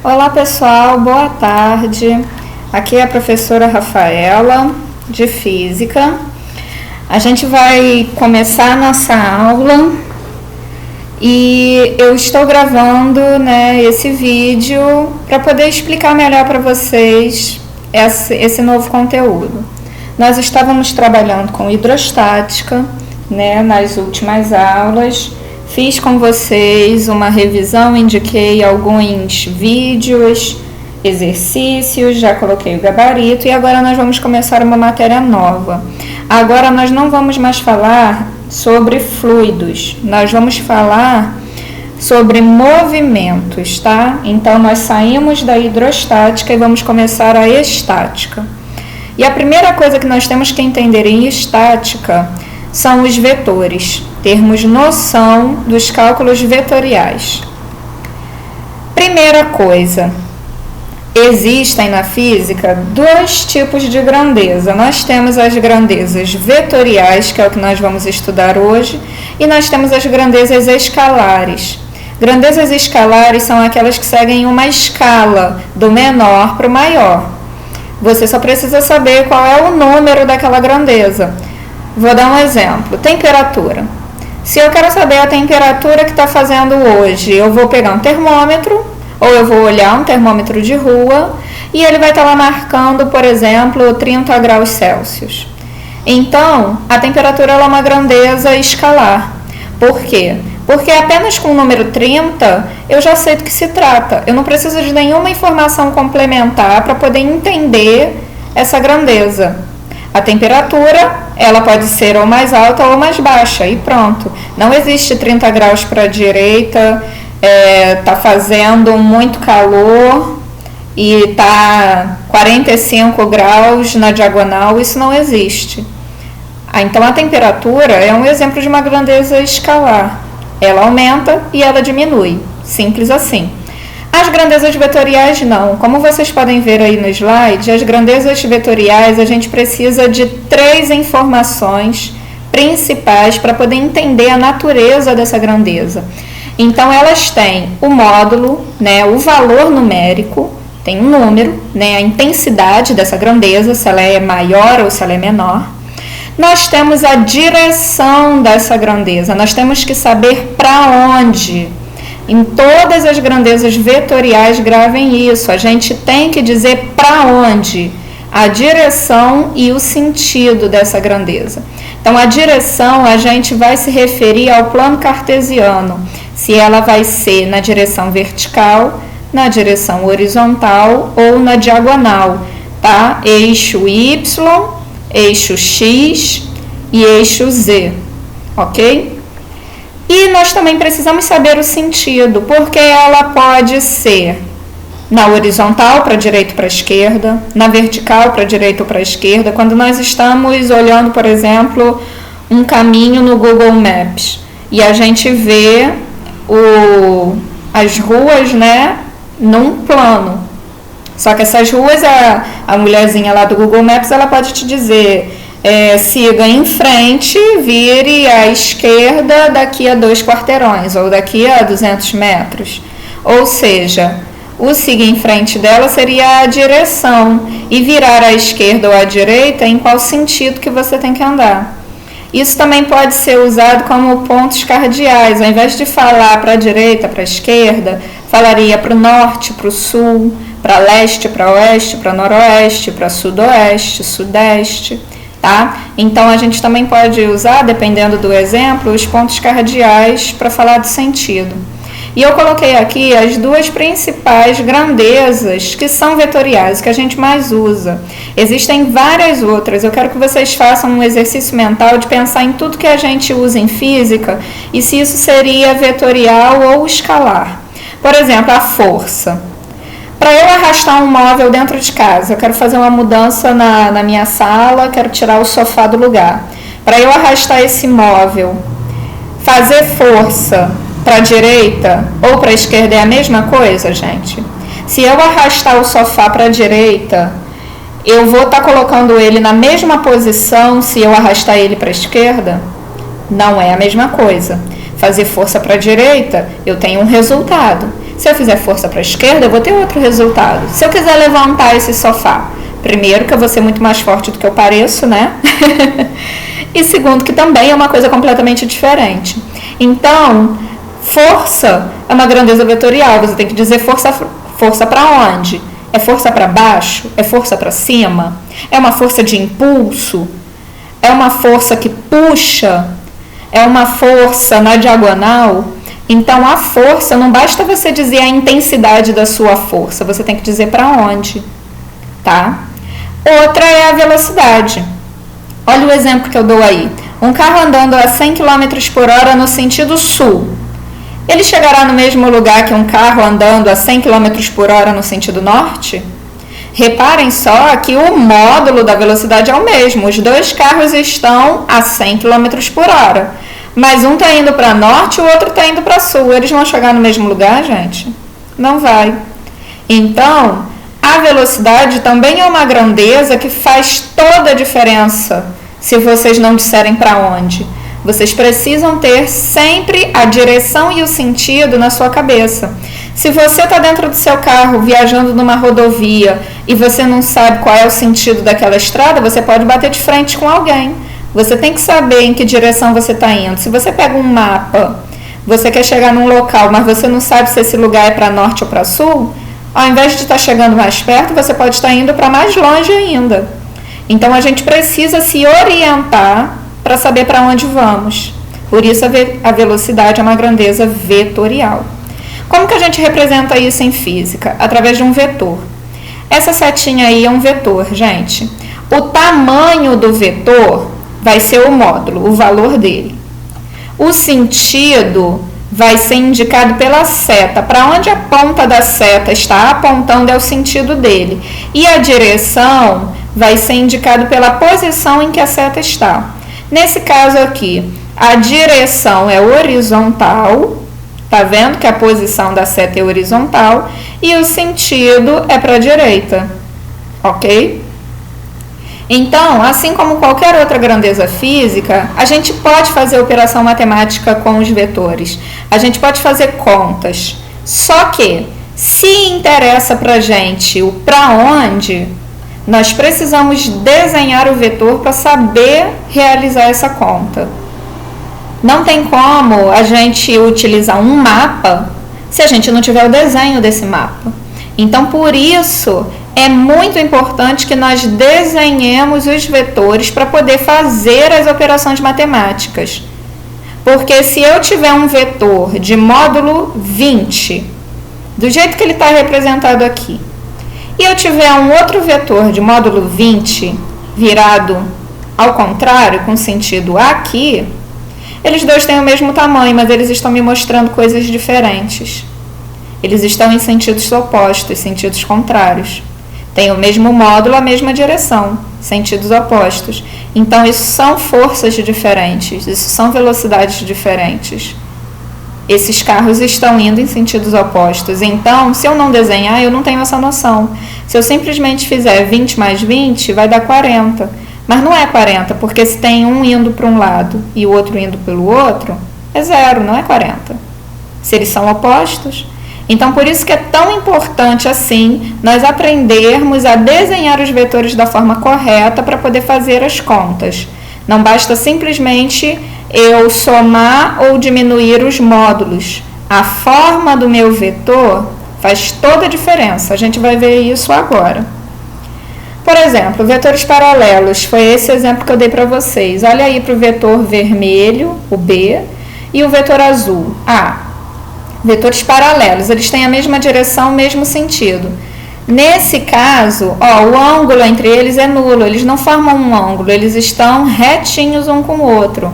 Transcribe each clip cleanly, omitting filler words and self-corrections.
Olá pessoal, boa tarde. Aqui é a professora Rafaela, de Física. A gente vai começar a nossa aula e eu estou gravando esse vídeo para poder explicar melhor para vocês esse novo conteúdo. Nós estávamos trabalhando com hidrostática nas últimas aulas. Fiz com vocês uma revisão, indiquei alguns vídeos, exercícios, já coloquei o gabarito e agora nós vamos começar uma matéria nova. Agora nós não vamos mais falar sobre fluidos, nós vamos falar sobre movimentos, tá? Então nós saímos da hidrostática e vamos começar a estática. E a primeira coisa que nós temos que entender em estática são os vetores, termos noção dos cálculos vetoriais. Primeira coisa, existem na física dois tipos de grandeza. Nós temos as grandezas vetoriais, que é o que nós vamos estudar hoje, e nós temos as grandezas escalares. Grandezas escalares são aquelas que seguem uma escala do menor para o maior. Você só precisa saber qual é o número daquela grandeza. Vou dar um exemplo, temperatura. Se eu quero saber a temperatura que está fazendo hoje, eu vou pegar um termômetro, ou eu vou olhar um termômetro de rua, e ele vai estar lá marcando, por exemplo, 30 graus Celsius. Então, a temperatura é uma grandeza escalar. Por quê? Porque apenas com o número 30, eu já sei do que se trata. Eu não preciso de nenhuma informação complementar para poder entender essa grandeza. A temperatura, ela pode ser ou mais alta ou mais baixa e pronto. Não existe 30 graus para a direita, tá fazendo muito calor e tá 45 graus na diagonal, isso não existe. Então a temperatura é um exemplo de uma grandeza escalar. Ela aumenta e ela diminui, simples assim. As grandezas vetoriais não. Como vocês podem ver aí no slide, as grandezas vetoriais a gente precisa de 3 informações principais para poder entender a natureza dessa grandeza. Então elas têm o módulo, o valor numérico, tem um número, a intensidade dessa grandeza, se ela é maior ou se ela é menor. Nós temos a direção dessa grandeza, nós temos que saber para onde. Em todas as grandezas vetoriais, gravem isso. A gente tem que dizer para onde, a direção e o sentido dessa grandeza. Então, a direção, a gente vai se referir ao plano cartesiano, se ela vai ser na direção vertical, na direção horizontal ou na diagonal, tá? Eixo Y, eixo X e eixo Z, ok? E nós também precisamos saber o sentido, porque ela pode ser na horizontal para a direita ou para a esquerda, na vertical para a direita ou para a esquerda. Quando nós estamos olhando, por exemplo, um caminho no Google Maps e a gente vê as ruas, num plano. Só que essas ruas, a mulherzinha lá do Google Maps, ela pode te dizer... siga em frente, vire à esquerda daqui a 2 quarteirões ou daqui a 200 metros. Ou seja, o siga em frente dela seria a direção e virar à esquerda ou à direita em qual sentido que você tem que andar. Isso também pode ser usado como pontos cardeais. Ao invés de falar para a direita, para a esquerda, falaria para o norte, para o sul, para leste, para oeste, para noroeste, para sudoeste, sudeste. Tá? Então a gente também pode usar, dependendo do exemplo, os pontos cardeais para falar do sentido. E eu coloquei aqui as 2 principais grandezas que são vetoriais, que a gente mais usa. Existem várias outras, eu quero que vocês façam um exercício mental de pensar em tudo que a gente usa em física e se isso seria vetorial ou escalar. Por exemplo, a força. Para eu arrastar um móvel dentro de casa, eu quero fazer uma mudança na minha sala, quero tirar o sofá do lugar. Para eu arrastar esse móvel, fazer força para a direita ou para a esquerda é a mesma coisa, gente? Se eu arrastar o sofá para a direita, eu vou estar colocando ele na mesma posição se eu arrastar ele para a esquerda? Não é a mesma coisa. Fazer força para a direita, eu tenho um resultado. Se eu fizer força para a esquerda, eu vou ter outro resultado. Se eu quiser levantar esse sofá, primeiro que eu vou ser muito mais forte do que eu pareço, né? E segundo que também é uma coisa completamente diferente. Então, força é uma grandeza vetorial. Você tem que dizer força para onde? É força para baixo? É força para cima? É uma força de impulso? É uma força que puxa? É uma força na diagonal? Então, a força, não basta você dizer a intensidade da sua força, você tem que dizer para onde, tá? Outra é a velocidade. Olha o exemplo que eu dou aí. Um carro andando a 100 km por hora no sentido sul. Ele chegará no mesmo lugar que um carro andando a 100 km por hora no sentido norte? Reparem só que o módulo da velocidade é o mesmo. Os dois carros estão a 100 km por hora. Mas um está indo para norte e o outro está indo para sul. Eles vão chegar no mesmo lugar, gente? Não vai. Então, a velocidade também é uma grandeza que faz toda a diferença se vocês não disserem para onde. Vocês precisam ter sempre a direção e o sentido na sua cabeça. Se você está dentro do seu carro viajando numa rodovia e você não sabe qual é o sentido daquela estrada, você pode bater de frente com alguém. Você tem que saber em que direção você está indo. Se você pega um mapa, você quer chegar num local, mas você não sabe se esse lugar é para norte ou para sul, ao invés de estar chegando mais perto, você pode estar indo para mais longe ainda. Então, a gente precisa se orientar para saber para onde vamos. Por isso, a velocidade é uma grandeza vetorial. Como que a gente representa isso em física? Através de um vetor. Essa setinha aí é um vetor, gente. O tamanho do vetor vai ser o módulo, o valor dele. O sentido vai ser indicado pela seta. Para onde a ponta da seta está apontando é o sentido dele. E a direção vai ser indicado pela posição em que a seta está. Nesse caso aqui, a direção é horizontal. Tá vendo que a posição da seta é horizontal e o sentido é para a direita, ok? Então, assim como qualquer outra grandeza física, a gente pode fazer operação matemática com os vetores. A gente pode fazer contas. Só que, se interessa para a gente o para onde, nós precisamos desenhar o vetor para saber realizar essa conta. Não tem como a gente utilizar um mapa se a gente não tiver o desenho desse mapa. Então, por isso, é muito importante que nós desenhemos os vetores para poder fazer as operações matemáticas. Porque se eu tiver um vetor de módulo 20, do jeito que ele está representado aqui, e eu tiver um outro vetor de módulo 20 virado ao contrário, com sentido aqui, eles dois têm o mesmo tamanho, mas eles estão me mostrando coisas diferentes. Eles estão em sentidos opostos, sentidos contrários. Tem o mesmo módulo, a mesma direção, sentidos opostos. Então, isso são forças diferentes, isso são velocidades diferentes. Esses carros estão indo em sentidos opostos. Então, se eu não desenhar, eu não tenho essa noção. Se eu simplesmente fizer 20 mais 20, vai dar 40. Mas não é 40, porque se tem um indo para um lado e o outro indo pelo outro, é 0, não é 40. Se eles são opostos. Então, por isso que é tão importante assim nós aprendermos a desenhar os vetores da forma correta para poder fazer as contas. Não basta simplesmente eu somar ou diminuir os módulos. A forma do meu vetor faz toda a diferença. A gente vai ver isso agora. Por exemplo, vetores paralelos. Foi esse exemplo que eu dei para vocês. Olha aí para o vetor vermelho, o B, e o vetor azul, A. Vetores paralelos, eles têm a mesma direção, o mesmo sentido. Nesse caso, o ângulo entre eles é nulo, eles não formam um ângulo, eles estão retinhos um com o outro.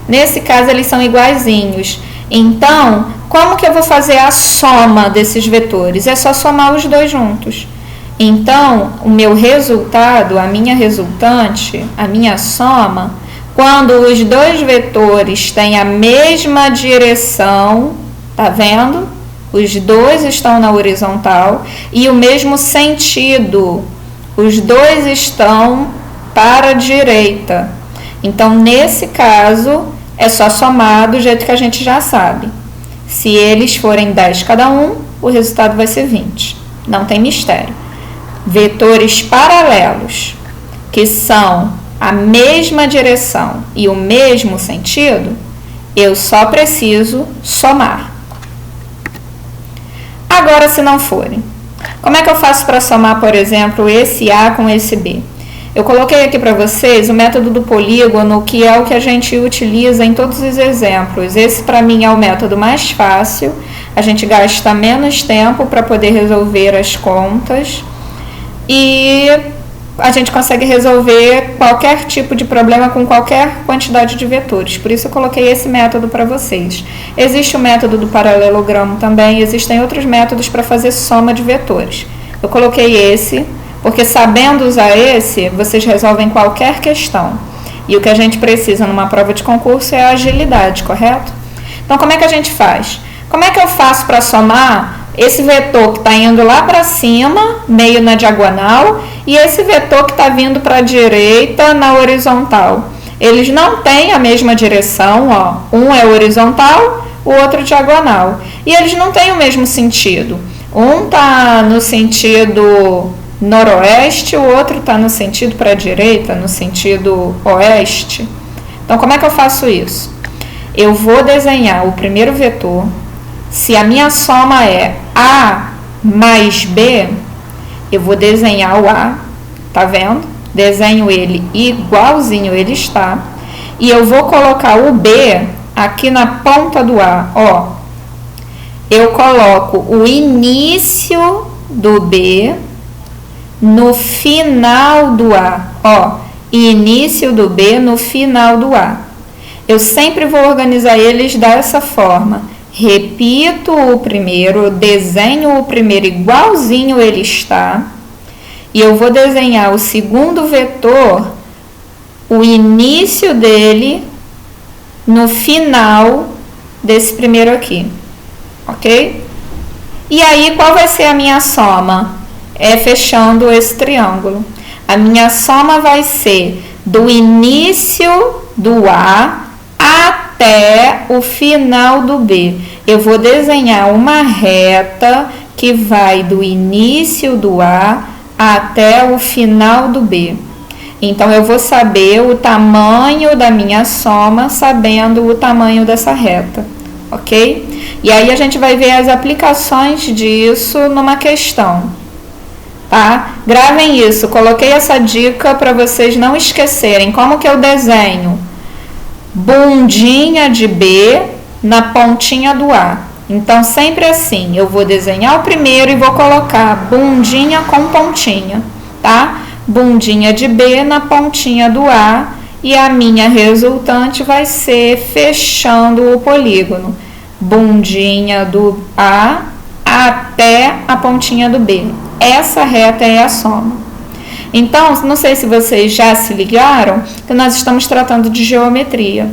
Nesse caso, eles são iguaizinhos. Então, como que eu vou fazer a soma desses vetores? É só somar os dois juntos. Então, o meu resultado, a minha resultante, a minha soma, quando os dois vetores têm a mesma direção, tá vendo? Os dois estão na horizontal e o mesmo sentido. Os dois estão para a direita. Então, nesse caso, é só somar do jeito que a gente já sabe. Se eles forem 10 cada um, o resultado vai ser 20. Não tem mistério. Vetores paralelos, que são a mesma direção e o mesmo sentido, eu só preciso somar. Agora, se não forem, como é que eu faço para somar, por exemplo, esse A com esse B? Eu coloquei aqui para vocês o método do polígono, que é o que a gente utiliza em todos os exemplos. Esse, para mim, é o método mais fácil. A gente gasta menos tempo para poder resolver as contas e a gente consegue resolver qualquer tipo de problema com qualquer quantidade de vetores. Por isso eu coloquei esse método para vocês. Existe o método do paralelogramo também, existem outros métodos para fazer soma de vetores. Eu coloquei esse, porque sabendo usar esse, vocês resolvem qualquer questão. E o que a gente precisa numa prova de concurso é a agilidade, correto? Então, como é que a gente faz? Como é que eu faço para somar esse vetor que está indo lá para cima, meio na diagonal, e esse vetor que está vindo para a direita na horizontal? Eles não têm a mesma direção, ó. Um é horizontal, o outro diagonal. E eles não têm o mesmo sentido. Um está no sentido noroeste, o outro está no sentido para a direita, no sentido oeste. Então, como é que eu faço isso? Eu vou desenhar o primeiro vetor. Se a minha soma é A mais B, eu vou desenhar o A, tá vendo? Desenho ele igualzinho ele está. E eu vou colocar o B aqui na ponta do A, ó. Eu coloco o início do B no final do A, ó, início do B no final do A. Eu sempre vou organizar eles dessa forma. Repito o primeiro, desenho o primeiro igualzinho ele está, e eu vou desenhar o segundo vetor, o início dele no final desse primeiro aqui, ok? E aí, qual vai ser a minha soma? É fechando esse triângulo. A minha soma vai ser do início do A até o final do B. Eu vou desenhar uma reta que vai do início do A até o final do B. Então, eu vou saber o tamanho da minha soma sabendo o tamanho dessa reta, ok? E aí, a gente vai ver as aplicações disso numa questão. Tá? Gravem isso, coloquei essa dica para vocês não esquecerem. Como que eu desenho? Bundinha de B na pontinha do A. Então, sempre assim, eu vou desenhar o primeiro e vou colocar bundinha com pontinha, tá? Bundinha de B na pontinha do A e a minha resultante vai ser fechando o polígono. Bundinha do A até a pontinha do B. Essa reta é a soma. Então, não sei se vocês já se ligaram que nós estamos tratando de geometria,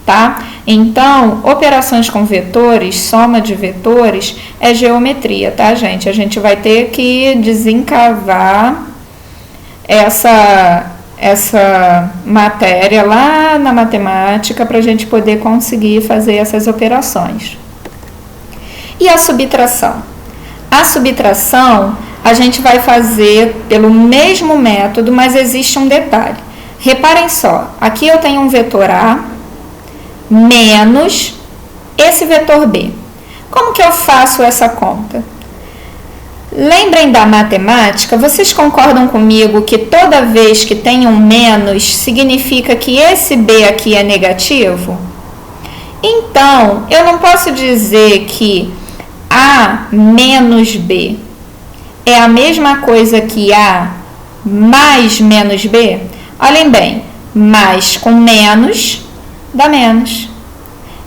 tá? Então, operações com vetores, soma de vetores, é geometria, tá, gente? A gente vai ter que desencavar essa matéria lá na matemática para a gente poder conseguir fazer essas operações. E a subtração? A subtração a gente vai fazer pelo mesmo método, mas existe um detalhe. Reparem só, aqui eu tenho um vetor A menos esse vetor B. Como que eu faço essa conta? Lembrem da matemática, vocês concordam comigo que toda vez que tem um menos, significa que esse B aqui é negativo? Então, eu não posso dizer que A menos B é a mesma coisa que A mais menos B? Olhem bem, mais com menos dá menos.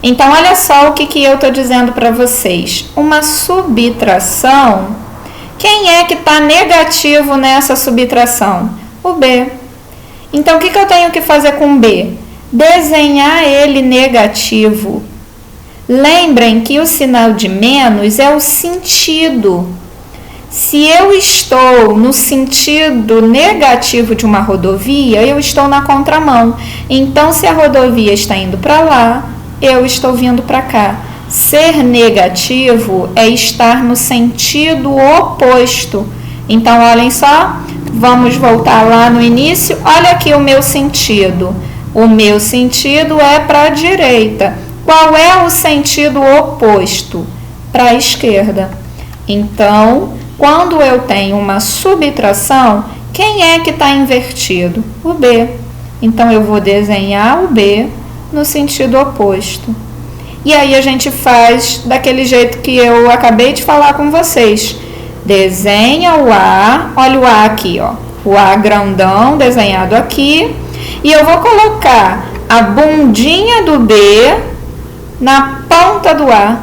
Então, olha só o que eu estou dizendo para vocês. Uma subtração, quem é que está negativo nessa subtração? O B. Então, o que eu tenho que fazer com B? Desenhar ele negativo. Lembrem que o sinal de menos é o sentido. Se eu estou no sentido negativo de uma rodovia, eu estou na contramão. Então, se a rodovia está indo para lá, eu estou vindo para cá. Ser negativo é estar no sentido oposto. Então, olhem só, vamos voltar lá no início. Olha aqui o meu sentido. O meu sentido é para a direita. Qual é o sentido oposto? Para a esquerda. Então, quando eu tenho uma subtração, quem é que está invertido? O B. Então, eu vou desenhar o B no sentido oposto. E aí a gente faz daquele jeito que eu acabei de falar com vocês. Desenha o A, olha o A aqui, ó. O A grandão desenhado aqui. E eu vou colocar a bundinha do B na ponta do A.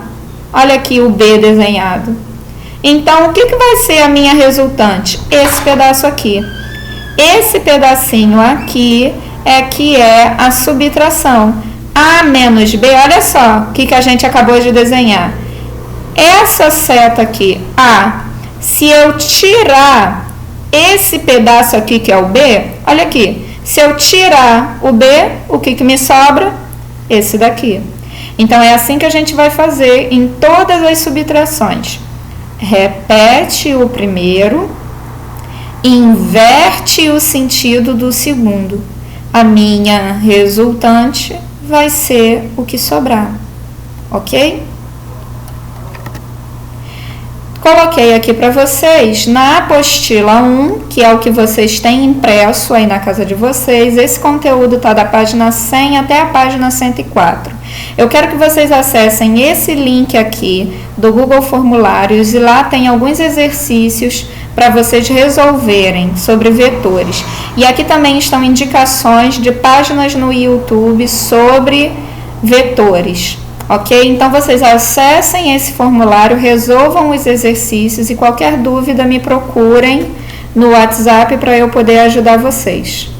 Olha aqui o B desenhado. Então, o que vai ser a minha resultante? Esse pedaço aqui. Esse pedacinho aqui é que é a subtração. A menos B, olha só o que a gente acabou de desenhar. Essa seta aqui, A, se eu tirar esse pedaço aqui que é o B, olha aqui, se eu tirar o B, o que me sobra? Esse daqui. Então, é assim que a gente vai fazer em todas as subtrações. Repete o primeiro, inverte o sentido do segundo. A minha resultante vai ser o que sobrar, ok? Coloquei aqui para vocês na apostila 1, que é o que vocês têm impresso aí na casa de vocês. Esse conteúdo está da página 100 até a página 104. Eu quero que vocês acessem esse link aqui do Google Formulários e lá tem alguns exercícios para vocês resolverem sobre vetores. E aqui também estão indicações de páginas no YouTube sobre vetores, ok? Então, vocês acessem esse formulário, resolvam os exercícios e qualquer dúvida me procurem no WhatsApp para eu poder ajudar vocês.